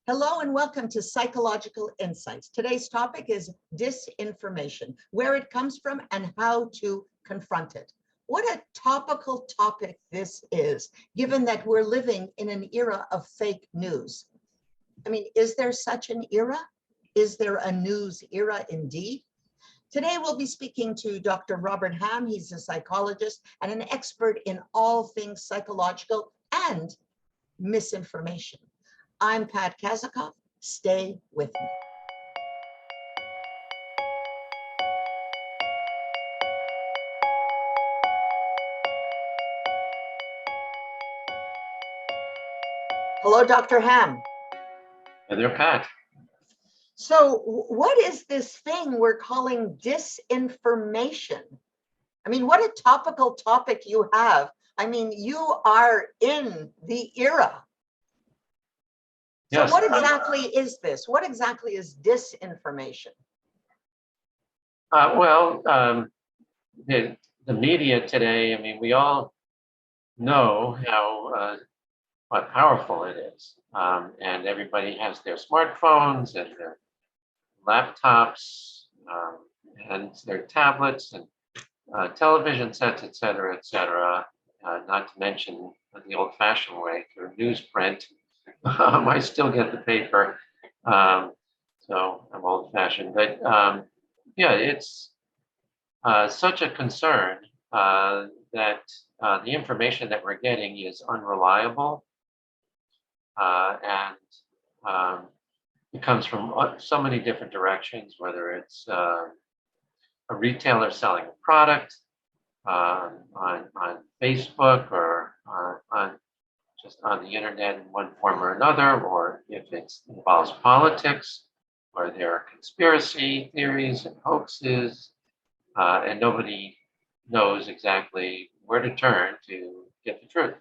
Hello and welcome to Psychological Insights. Today's topic is disinformation, where it comes from and how to confront it. What a topical topic this is, given that we're living in an era of fake news. I mean, is there such an era? Is there a news era indeed? Today, we'll be speaking to Dr. Robert Ham. He's a psychologist and an expert in all things psychological and misinformation. I'm Pat Kazakov. Stay with me. Hello, Dr. Ham. Hey there, Pat. So what is this thing we're calling disinformation? I mean, what a topical topic you have. I mean, you are in the era. Yes. So what exactly is this? What exactly is disinformation? The media today, I mean, we all know how powerful it is. And everybody has their smartphones and their laptops and their tablets and television sets, et cetera, not to mention the old-fashioned way through newsprint. I still get the paper, so I'm old-fashioned. But it's such a concern that the information that we're getting is unreliable, and it comes from so many different directions, whether it's a retailer selling a product on Facebook or just on the internet in one form or another, or if it involves politics, or there are conspiracy theories and hoaxes, and nobody knows exactly where to turn to get the truth.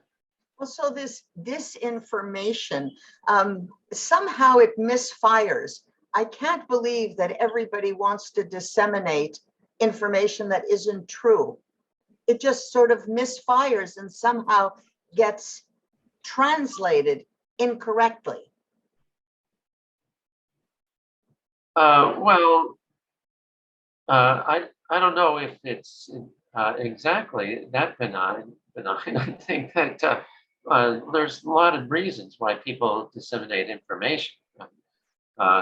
Well, so this disinformation, somehow it misfires. I can't believe that everybody wants to disseminate information that isn't true. It just sort of misfires and somehow gets translated incorrectly. I don't know if it's exactly that benign. I think that there's a lot of reasons why people disseminate information.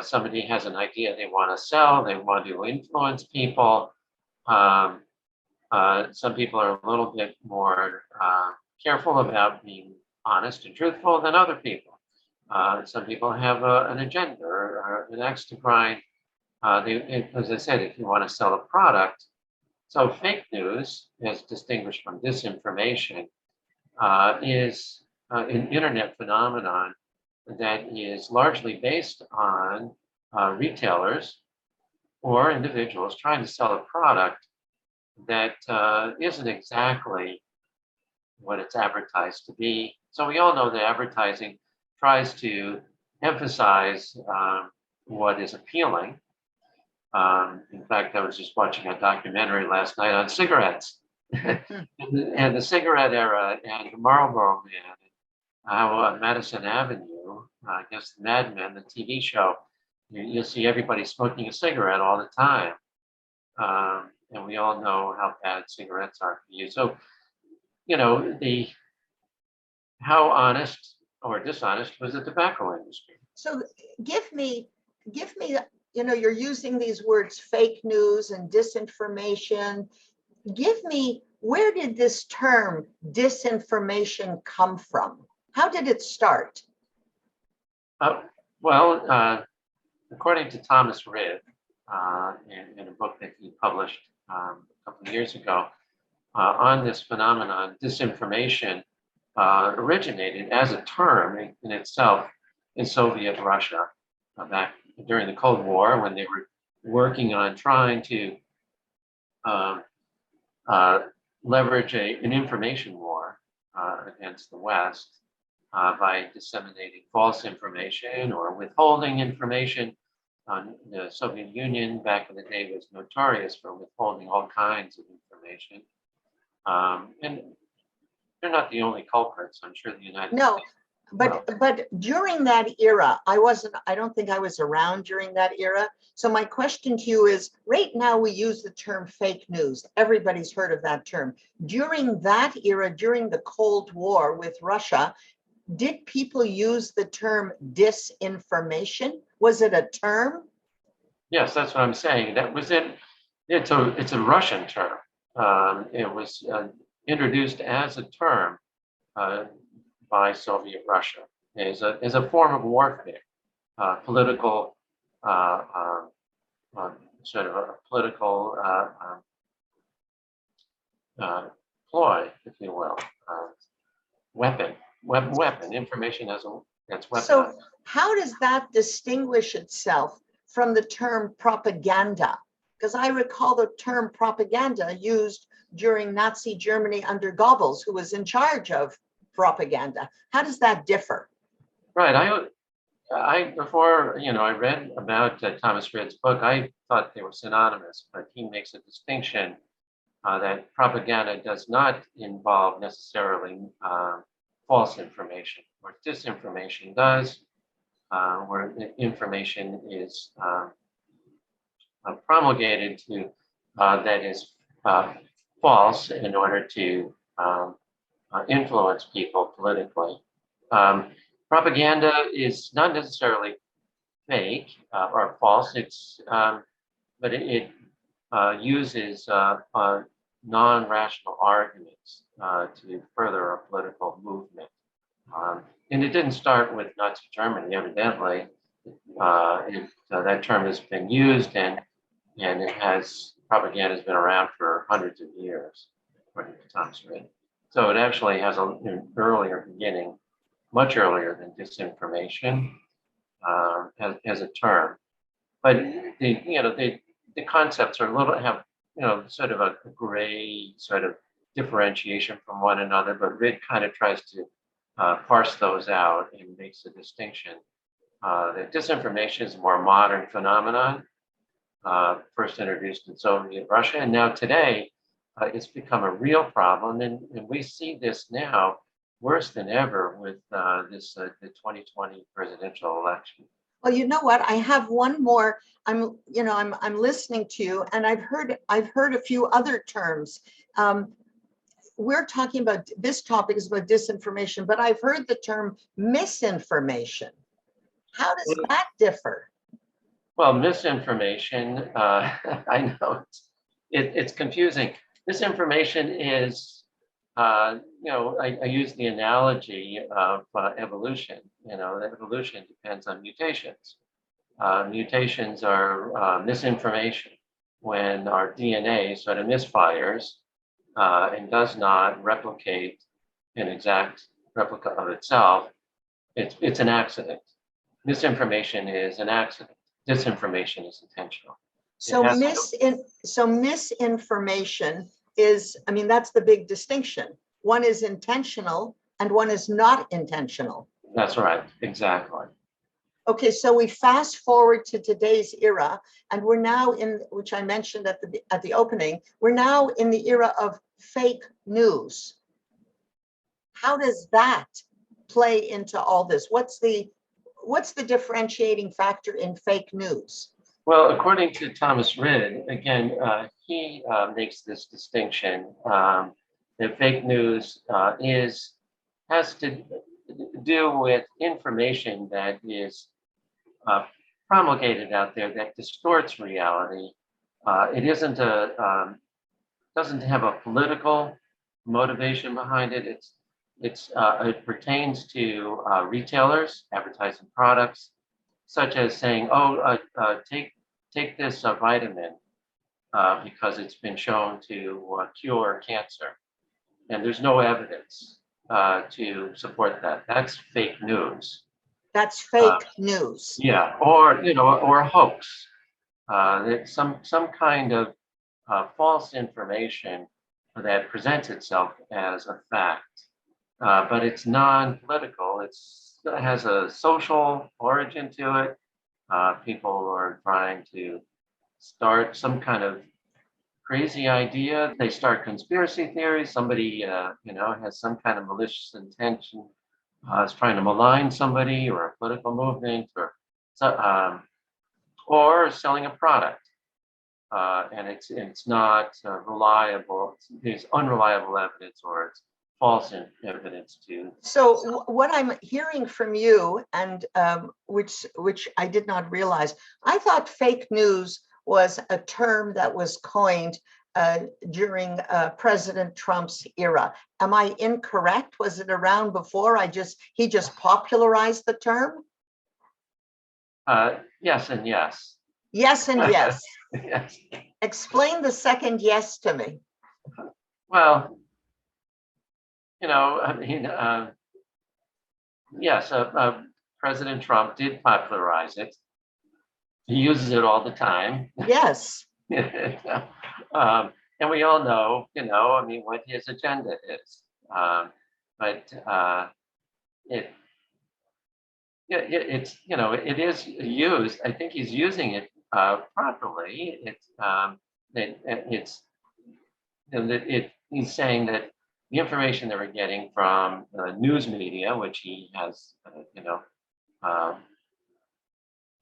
Somebody has an idea they want to sell, they want to influence people. Some people are a little bit more careful about being honest and truthful than other people. Some people have an agenda or an axe to grind. As I said, if you want to sell a product, so fake news, as distinguished from disinformation, is an internet phenomenon that is largely based on retailers or individuals trying to sell a product that isn't exactly what it's advertised to be. So we all know that advertising tries to emphasize what is appealing. In fact, I was just watching a documentary last night on cigarettes and the cigarette era and the Marlboro Man, how on Madison Avenue, I guess Mad Men, the TV show, you'll see everybody smoking a cigarette all the time. And we all know how bad cigarettes are for you. So, how honest or dishonest was the tobacco industry? So give me, you're using these words, fake news and disinformation. Give me, where did this term disinformation come from? How did it start? According to Thomas Ridd, in a book that he published a couple of years ago, on this phenomenon, disinformation originated as a term in itself in Soviet Russia back during the Cold War, when they were working on trying to leverage an information war against the West by disseminating false information or withholding information. The Soviet Union back in the day was notorious for withholding all kinds of information. And they're not the only culprits. I'm sure the United States Well, But during that era, I don't think I was around during that era. So my question to you is, right now we use the term fake news. Everybody's heard of that term. During that era, during the Cold War with Russia, did people use the term disinformation? Was it a term? yes, that's what I'm saying. That was it. It's a Russian term. It was introduced as a term uh, by Soviet Russia as a form of warfare, political, uh, uh, uh, sort of a political uh, ploy, if you will, weapon, weapon, information as a that's So weaponized. how does that distinguish itself from the term propaganda? Because I recall the term propaganda used during Nazi Germany under Goebbels, who was in charge of propaganda. How does that differ? Right. I before I read about Thomas Reid's book. I thought they were synonymous, but he makes a distinction that propaganda does not involve necessarily false information, or disinformation does, where the information is promulgated to that is false in order to influence people politically. Um, Propaganda is not necessarily fake or false. But it uses non-rational arguments to further a political movement. And it didn't start with Nazi Germany, evidently. That term has been used, and propaganda has been around for hundreds of years, according to Thomas Reid. So it actually has an earlier beginning, much earlier than disinformation as a term. But the concepts are a little have sort of a gray sort of differentiation from one another. But Reid kind of tries to parse those out and makes a distinction. That disinformation is a more modern phenomenon, first introduced in Soviet Russia, and now today it's become a real problem, and we see this now worse than ever with the 2020 presidential election. Well, you know what? I have one more. I'm listening to you, and I've heard a few other terms. We're talking about this topic is about disinformation, but I've heard the term misinformation. How does that differ? Well, misinformation, I know it's confusing. Misinformation is, I use the analogy of evolution. Evolution depends on mutations. Mutations are misinformation when our DNA sort of misfires and does not replicate an exact replica of itself. It's an accident. Misinformation is an accident. Disinformation is intentional. It So has so misinformation is, I mean, that's the big distinction. One is intentional and one is not intentional. That's right, exactly. Okay, so we fast forward to today's era, and we're now in, which I mentioned at the opening, we're now in the era of fake news. How does that play into all this? What's the differentiating factor in fake news? Well, according to Thomas Reid, again, he makes this distinction that fake news has to do with information that is promulgated out there that distorts reality. It isn't doesn't have a political motivation behind it. It pertains to retailers advertising products, such as saying, "Oh, take this vitamin because it's been shown to cure cancer," and there's no evidence to support that. That's fake news. That's Uh, fake news. yeah, or hoax. Some kind of false information that presents itself as a fact, but it's non-political. It has a social origin to it. People are trying to start some kind of crazy idea. They start conspiracy theories. Somebody, has some kind of malicious intention is trying to malign somebody or a political movement, or selling a product, and it's not reliable. There's unreliable evidence, or it's false evidence to. So what I'm hearing from you, and which I did not realize, I thought fake news was a term that was coined during President Trump's era. Am I incorrect? Was it around before? He just popularized the term? Yes and yes. Yes and yes. Yes. Explain the second yes to me. Well, I mean, yes, President Trump did popularize it. He uses it all the time. Yes. And we all know, I mean, what his agenda is. But it's, it is used. I think he's using it properly. He's saying that the information that we're getting from news media, which he has,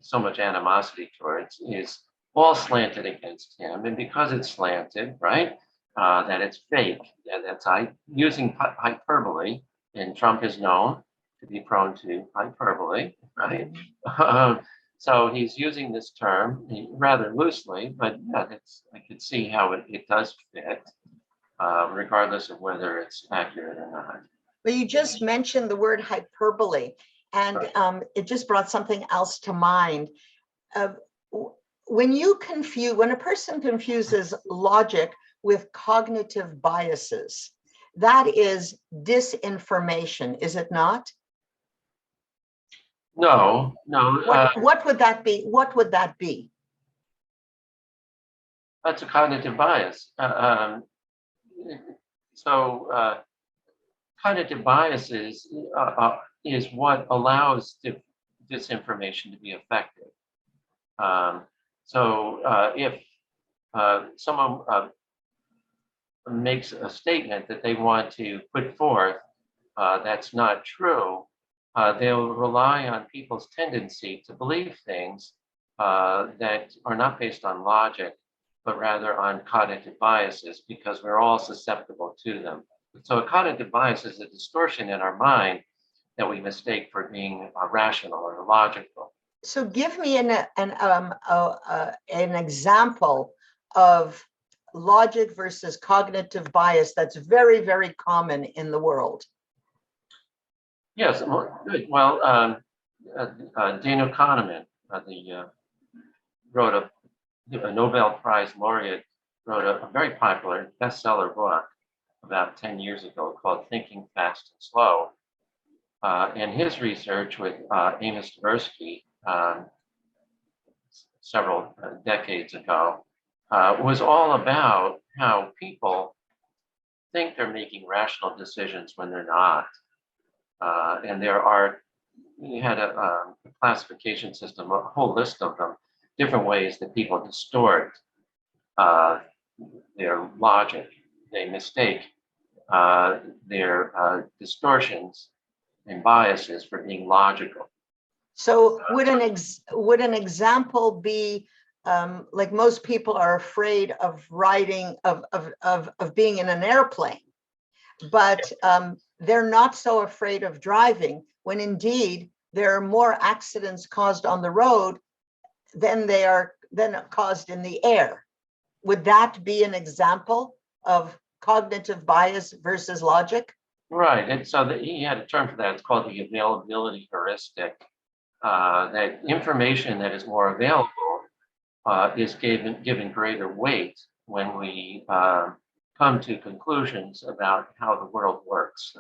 so much animosity towards, is all slanted against him. And because it's slanted, right, that it's fake, that's using hyperbole, and Trump is known to be prone to hyperbole, right? So he's using this term rather loosely, but yeah, I could see how it does fit, regardless of whether it's accurate or not. Well, you just mentioned the word hyperbole, and it just brought something else to mind. When a person confuses logic with cognitive biases, that is disinformation, is it not? No. What would that be? What would that be? That's a cognitive bias. Cognitive biases is what allows disinformation to be effective. If someone makes a statement that they want to put forth that's not true, they'll rely on people's tendency to believe things that are not based on logic, but rather on cognitive biases, because we're all susceptible to them. So a cognitive bias is a distortion in our mind that we mistake for being rational or logical. So give me an example of logic versus cognitive bias that's very, very common in the world. Yes, good. Well, Daniel Kahneman, wrote a Nobel Prize laureate, wrote a very popular bestseller book about 10 years ago called Thinking Fast and Slow. And his research with Amos Tversky several decades ago was all about how people think they're making rational decisions when they're not. And he had a classification system, a whole list of them, different ways that people distort their logic. They mistake their distortions and biases for being logical. So would an example be like most people are afraid of riding, of being in an airplane, but they're not so afraid of driving, when indeed there are more accidents caused on the road than caused in the air. Would that be an example of cognitive bias versus logic? Right, and so he had a term for that. It's called the availability heuristic. That information that is more available is given greater weight when we come to conclusions about how the world works.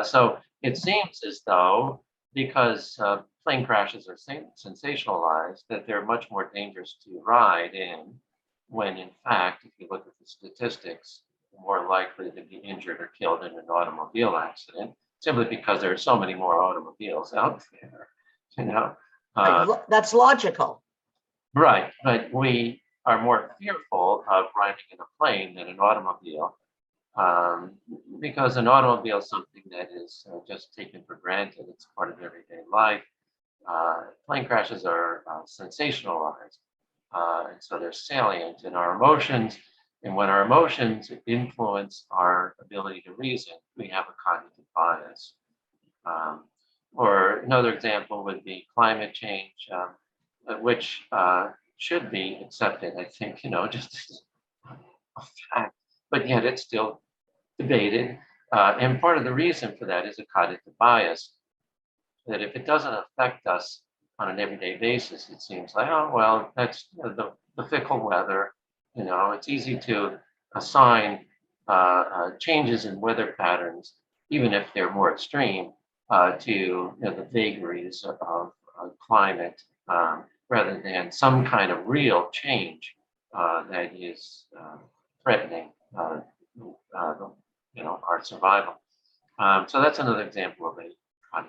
So it seems as though, because plane crashes are sensationalized, that they're much more dangerous to ride in, when in fact, if you look at the statistics, more likely to be injured or killed in an automobile accident, simply because there are so many more automobiles out there. That's logical. Right, but we are more fearful of riding in a plane than an automobile, because an automobile is something that is just taken for granted. It's part of everyday life. Plane crashes are sensationalized, and so they're salient in our emotions. And when our emotions influence our ability to reason, we have a cognitive bias. Um, or another example would be climate change, which should be accepted, I think, just as a fact, but yet it's still debated. And part of the reason for that is a cognitive bias, that if it doesn't affect us on an everyday basis, it seems like, oh, well, that's the fickle weather. It's easy to assign changes in weather patterns, even if they're more extreme, to the vagaries of climate, rather than some kind of real change that is threatening our survival. So that's another example of a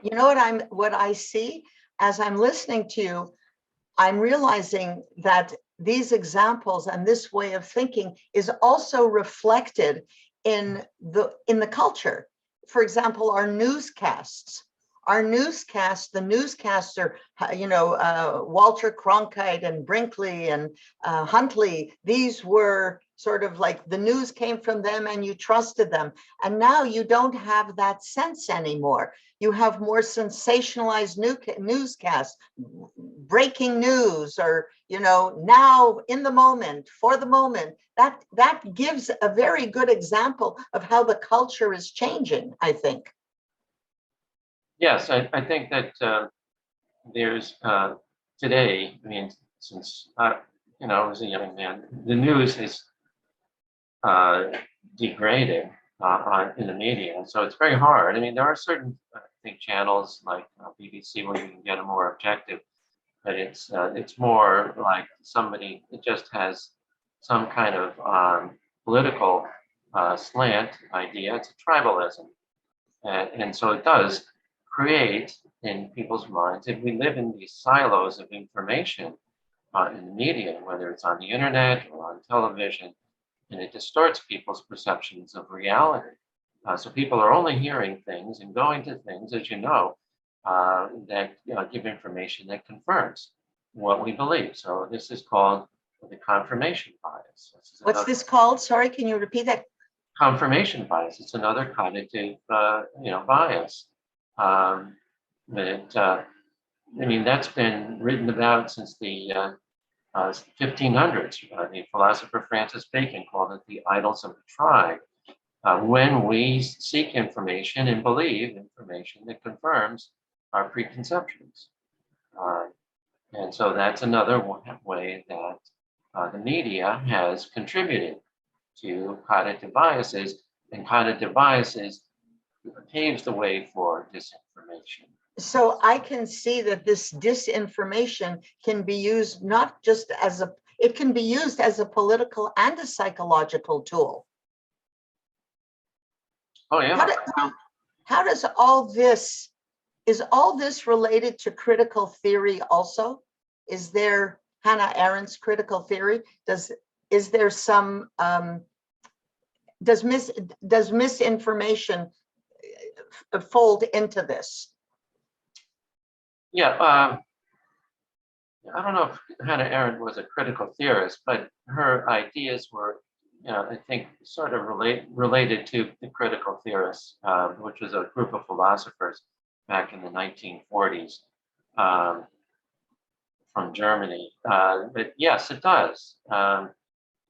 You know what I see as I'm listening to you, I'm realizing that these examples and this way of thinking is also reflected in the culture. For example, our newscasts. The newscaster, Walter Cronkite and Brinkley and Huntley, these were sort of like the news came from them and you trusted them. And now you don't have that sense anymore. You have more sensationalized newscasts, breaking news, or now in the moment, for the moment. That gives a very good example of how the culture is changing, I think. Yes, I think that there's today, I mean, since I was a young man, the news is degraded in the media, so it's very hard. I mean, there are certain, I think, channels like BBC where you can get a more objective, but it's more like somebody, it just has some kind of political slant idea. It's a tribalism, and so it does create in people's minds, if we live in these silos of information in the media, whether it's on the internet or on television, and it distorts people's perceptions of reality. So people are only hearing things and going to things, as you know, that give information that confirms what we believe. So this is called the confirmation bias. What's this called? Sorry, can you repeat that? Confirmation bias. It's another cognitive, bias. That I mean, that's been written about since the 1500s. The philosopher Francis Bacon called it the idols of the tribe. When we seek information and believe information that confirms our preconceptions. And so that's another way that the media has contributed to cognitive biases, and cognitive biases paves the way for disinformation. So I can see that this disinformation can be used not just it can be used as a political and a psychological tool. Oh, yeah. How does is all this related to critical theory also? Is there Hannah Arendt's critical theory? Is there some, does misinformation fold into this? Yeah, I don't know if Hannah Arendt was a critical theorist, but her ideas were, I think, sort of related to the critical theorists, which was a group of philosophers back in the 1940s from Germany. But yes, it does.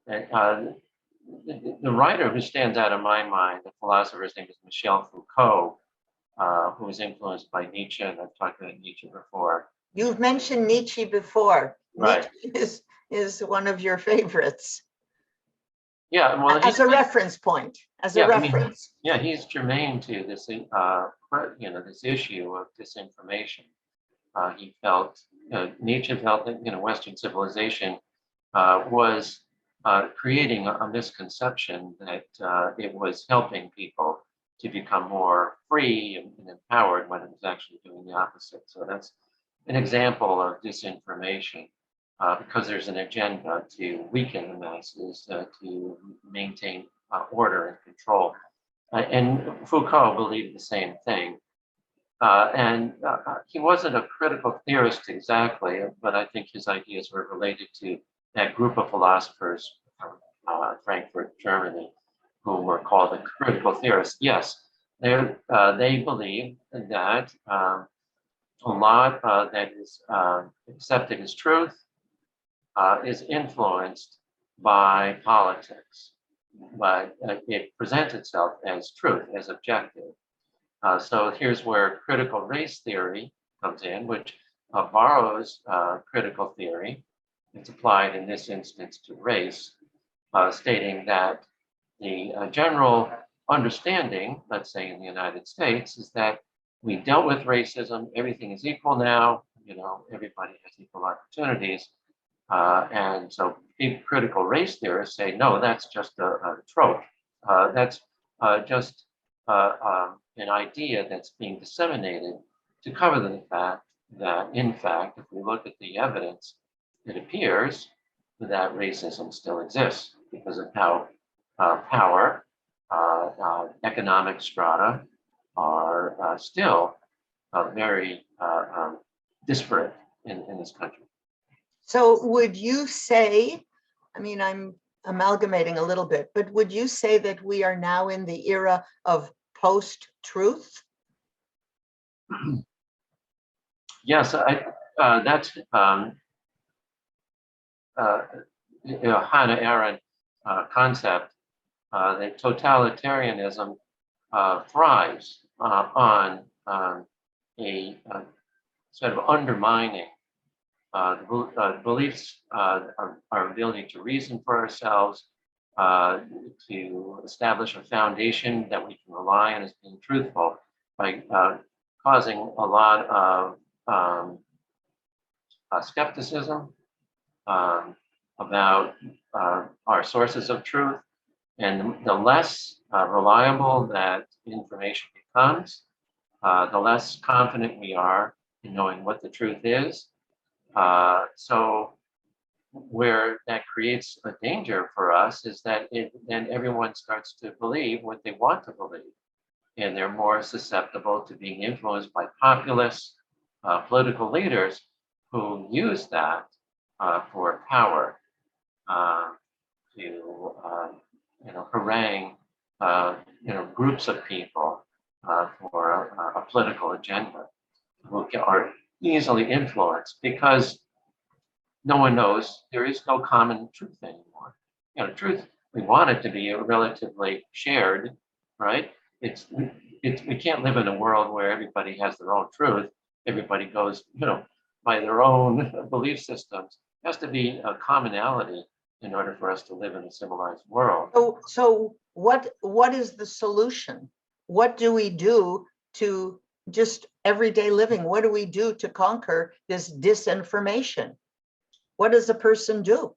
The writer who stands out in my mind, the philosopher's name is Michel Foucault, who was influenced by Nietzsche, and I've talked about Nietzsche before. You've mentioned Nietzsche before. Right. Nietzsche is one of your favorites. Yeah, well, as a reference point, as a reference. I mean, he's germane to this, this issue of disinformation. He felt, Nietzsche felt that, Western civilization was creating a misconception that it was helping people to become more free and empowered, when it was actually doing the opposite. So that's an example of disinformation, because there's an agenda to weaken the masses, to maintain order and control. And Foucault believed the same thing. He wasn't a critical theorist exactly, but I think his ideas were related to that group of philosophers from Frankfurt, Germany, who were called the critical theorists. Yes, they believe that a lot that is accepted as truth is influenced by politics, but it presents itself as truth, as objective. So here's where critical race theory comes in, which borrows critical theory. It's applied in this instance to race, stating that the general understanding, let's say in the United States, is that we dealt with racism, everything is equal now, everybody has equal opportunities. And so critical race theorists say, no, that's just a trope. That's just an idea that's being disseminated to cover the fact that, in fact, if we look at the evidence, it appears that racism still exists because of how power, economic strata are still very disparate in this country. So would you say, I mean, I'm amalgamating a little bit, but would you say that we are now in the era of post-truth? Yes, that's Hannah Arendt concept that totalitarianism thrives on a sort of undermining beliefs, our ability to reason for ourselves, to establish a foundation that we can rely on as being truthful, by causing a lot of skepticism about our sources of truth. And the less reliable that information becomes, the less confident we are in knowing what the truth is. So where that creates a danger for us is that then everyone starts to believe what they want to believe. And they're more susceptible to being influenced by populists, political leaders who use that for power, to harangue groups of people for a political agenda, who are easily influenced because no one knows, there is no common truth anymore. Truth, we want it to be relatively shared, right? We can't live in a world where everybody has their own truth. Everybody goes, by their own belief systems. It has to be a commonality in order for us to live in a civilized world. So what is the solution? What do we do to just everyday living? What do we do to conquer this disinformation? What does a person do?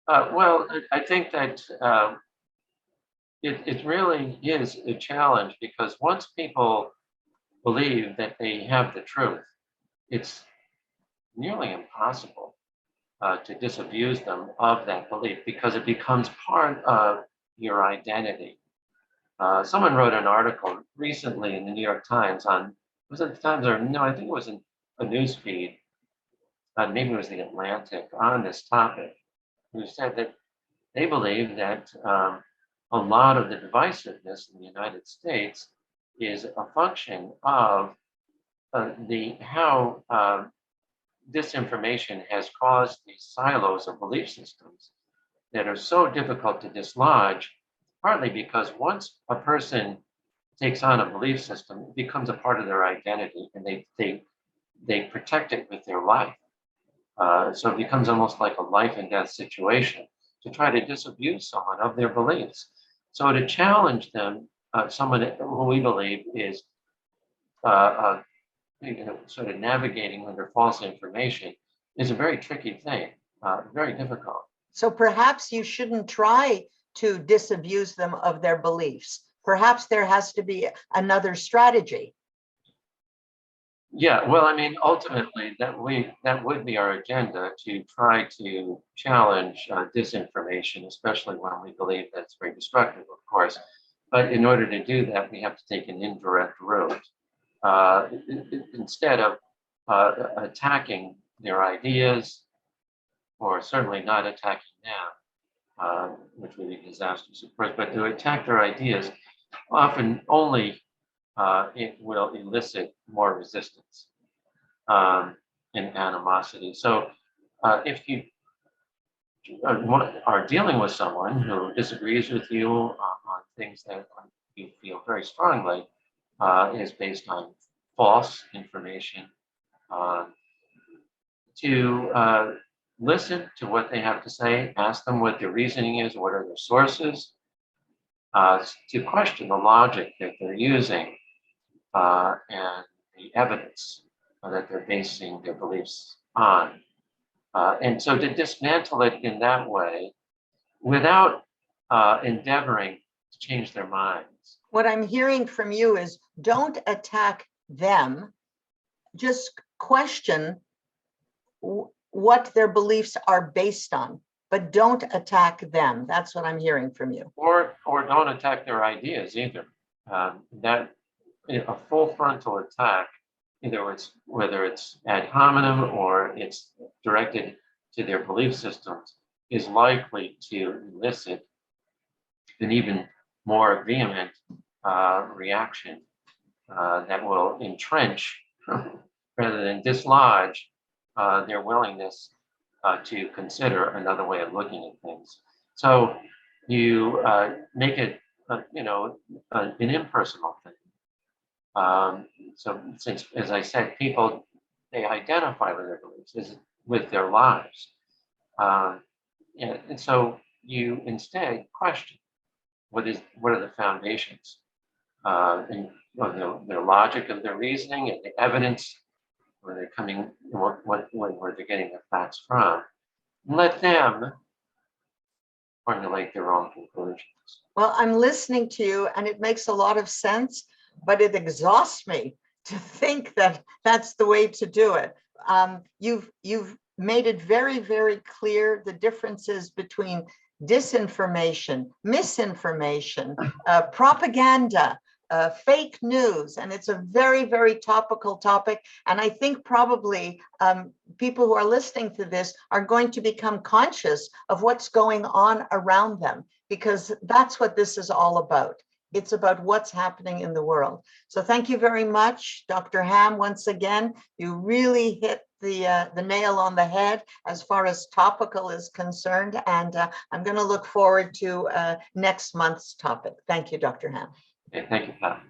Well, I think that it really is a challenge, because once people believe that they have the truth, it's nearly impossible to disabuse them of that belief, because it becomes part of your identity. Someone wrote an article recently in the New York Times was it the Times, or no, I think it was in a news feed, maybe it was the Atlantic, on this topic, who said that they believe that a lot of the divisiveness in the United States is a function of how disinformation has caused these silos of belief systems that are so difficult to dislodge, partly because once a person takes on a belief system, it becomes a part of their identity, and they protect it with their life. So it becomes almost like a life and death situation to try to disabuse someone of their beliefs. So to challenge them, someone who we believe is sort of navigating under false information, is a very tricky thing, very difficult. So perhaps you shouldn't try to disabuse them of their beliefs. Perhaps there has to be another strategy. Yeah, well, I mean, ultimately, that would be our agenda, to try to challenge disinformation, especially when we believe that it's very destructive, of course. But in order to do that, we have to take an indirect route. Instead of attacking their ideas, or certainly not attacking them, which would be disastrous, of course, but to attack their ideas often only it will elicit more resistance and animosity. So if you are dealing with someone who disagrees with you on things that you feel very strongly is based on false information, uh, to listen to what they have to say, ask them what their reasoning is, what are their sources, to question the logic that they're using and the evidence that they're basing their beliefs on. And so to dismantle it in that way without endeavoring to change their minds. What I'm hearing from you is don't attack them, just question what their beliefs are based on, but don't attack them. That's what I'm hearing from you. Or don't attack their ideas either. That a full frontal attack, whether it's ad hominem or it's directed to their belief systems, is likely to elicit an even more vehement reaction that will entrench rather than dislodge their willingness to consider another way of looking at things. So you make it, an impersonal thing. So since, as I said, people, they identify with their beliefs, with their lives. And so you instead question what are the foundations and their logic of their reasoning and the evidence where they're coming, where they're getting their facts from. Let them formulate their own conclusions. Well, I'm listening to you and it makes a lot of sense, but it exhausts me to think that that's the way to do it. You've made it very, very clear the differences between disinformation, misinformation, propaganda, fake news, and it's a very, very topical topic. And I think probably people who are listening to this are going to become conscious of what's going on around them, because that's what this is all about. It's about what's happening in the world. So thank you very much, Dr. Ham. Once again, you really hit the nail on the head as far as topical is concerned. And I'm going to look forward to next month's topic. Thank you, Dr. Ham. Okay, thank you, Pat.